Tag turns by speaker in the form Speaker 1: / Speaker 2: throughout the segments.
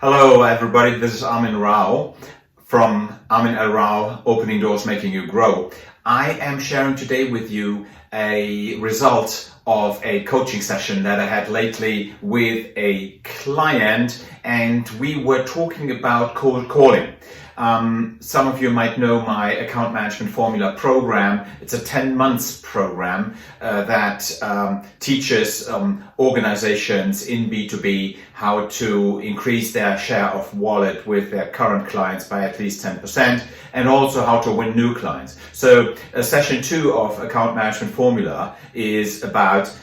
Speaker 1: Hello everybody, this is Armin Rao from Armin L. Rao, Opening Doors Making You Grow. I am sharing today with you a result of a coaching session that I had lately with a client, and we were talking about cold calling. Some of you might know my account management formula program. It's a 10 months program that teaches organizations in B2B how to increase their share of wallet with their current clients by at least 10%, and also how to win new clients. So session 2 of account management formula is about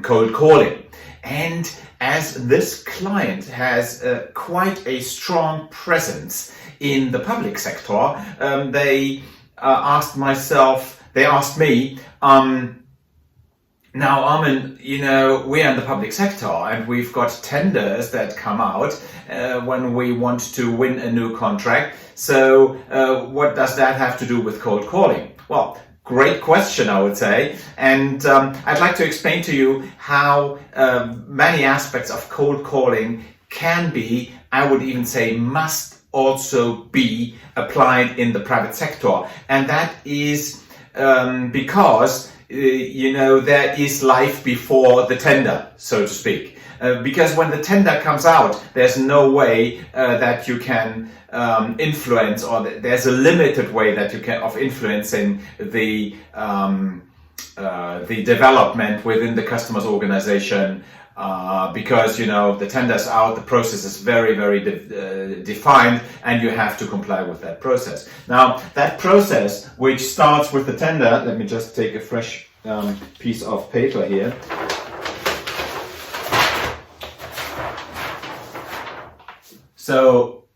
Speaker 1: cold calling. And as this client has quite a strong presence in the public sector, they asked me, now Armin, we're in the public sector and we've got tenders that come out when we want to win a new contract. So what does that have to do with cold calling? Well, great question, I would say. And I'd like to explain to you how many aspects of cold calling can be, I would even say must also be applied in the private sector. And that is because, there is life before the tender, so to speak. Because when the tender comes out, there's no way that you can influence, or there's a limited way that you can of influencing the development within the customer's organization. Because the tender's out, the process is very, very defined, and you have to comply with that process. Now, that process, which starts with the tender, let me just take a fresh piece of paper here. So,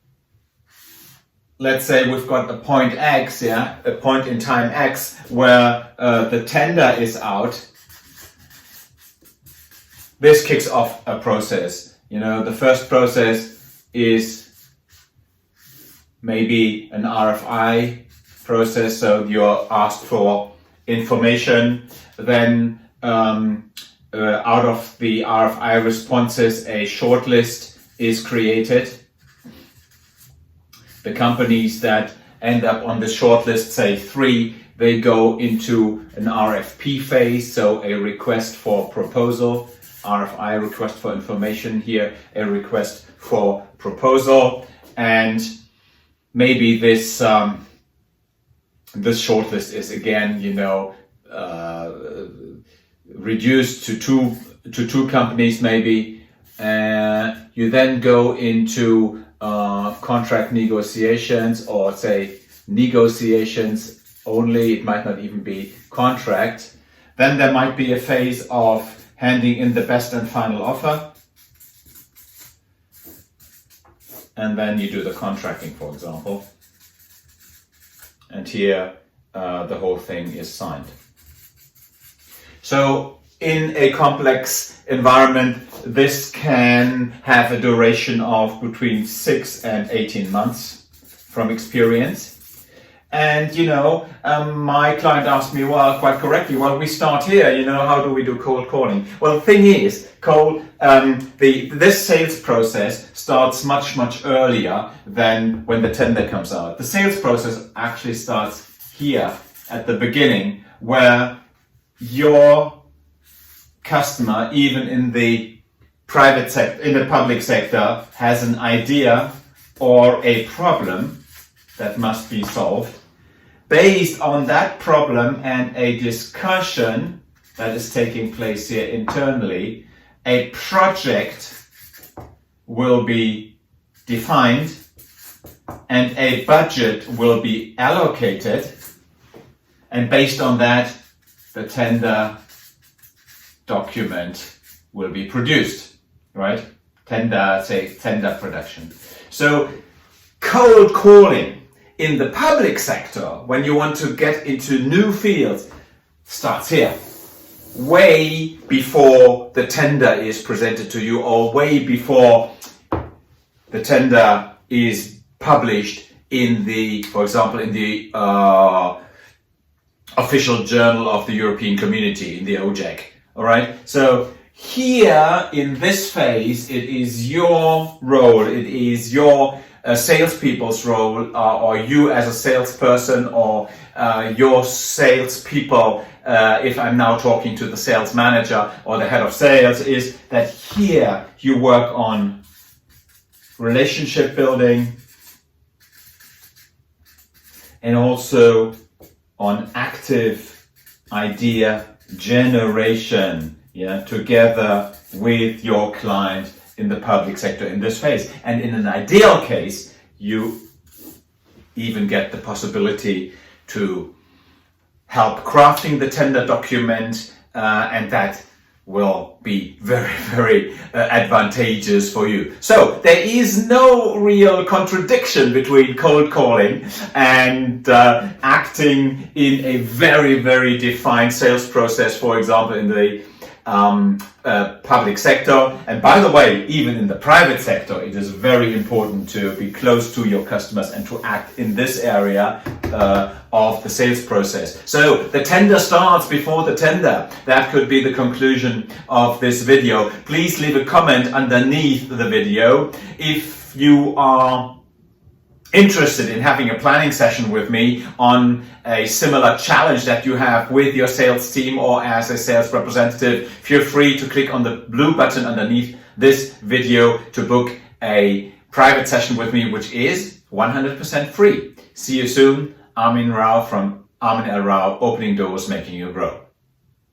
Speaker 1: let's say we've got a point X, a point in time X, where the tender is out. This kicks off a process. The first process is maybe an RFI process, so you're asked for information. Then out of the RFI responses, a shortlist is created. The companies that end up on the shortlist, say 3, they go into an RFP phase, so a request for proposal. RFI, request for information, here a request for proposal, and maybe this shortlist is again reduced to two companies maybe. You then go into contract negotiations, or say negotiations only, it might not even be contract. Then there might be a phase of handing in the best and final offer, and then you do the contracting, for example, and here the whole thing is signed. So in a complex environment, this can have a duration of between 6 and 18 months from experience. And my client asked me, quite correctly, we start here, how do we do cold calling? Well, the thing is, this sales process starts much, much earlier than when the tender comes out. The sales process actually starts here at the beginning, where your customer, even in the private sector, in the public sector, has an idea or a problem that must be solved. Based on that problem and a discussion that is taking place here internally, a project will be defined and a budget will be allocated, and based on that, the tender document will be produced, right? Tender production. So cold calling in the public sector, when you want to get into new fields, starts here. Way before the tender is presented to you, or way before the tender is published in for example, in the official journal of the European Community, in the OJEC. All right. So here in this phase, it is your role, it is your salespeople's role, or you as a salesperson, or your salespeople, if I'm now talking to the sales manager or the head of sales, is that here you work on relationship building and also on active idea generation, together with your client in the public sector in this phase. And in an ideal case, you even get the possibility to help crafting the tender document, and that will be very, very advantageous for you. So there is no real contradiction between cold calling and acting in a very, very defined sales process, for example, in the public sector. And by the way, even in the private sector, it is very important to be close to your customers and to act in this area of the sales process. So the tender starts before the tender. That could be the conclusion of this video. Please leave a comment underneath the video. If you are interested in having a planning session with me on a similar challenge that you have with your sales team or as a sales representative, feel free to click on the blue button underneath this video to book a private session with me, which is 100% free. See you soon. Armin Rao from Armin L. Rao, Opening Doors, Making You Grow.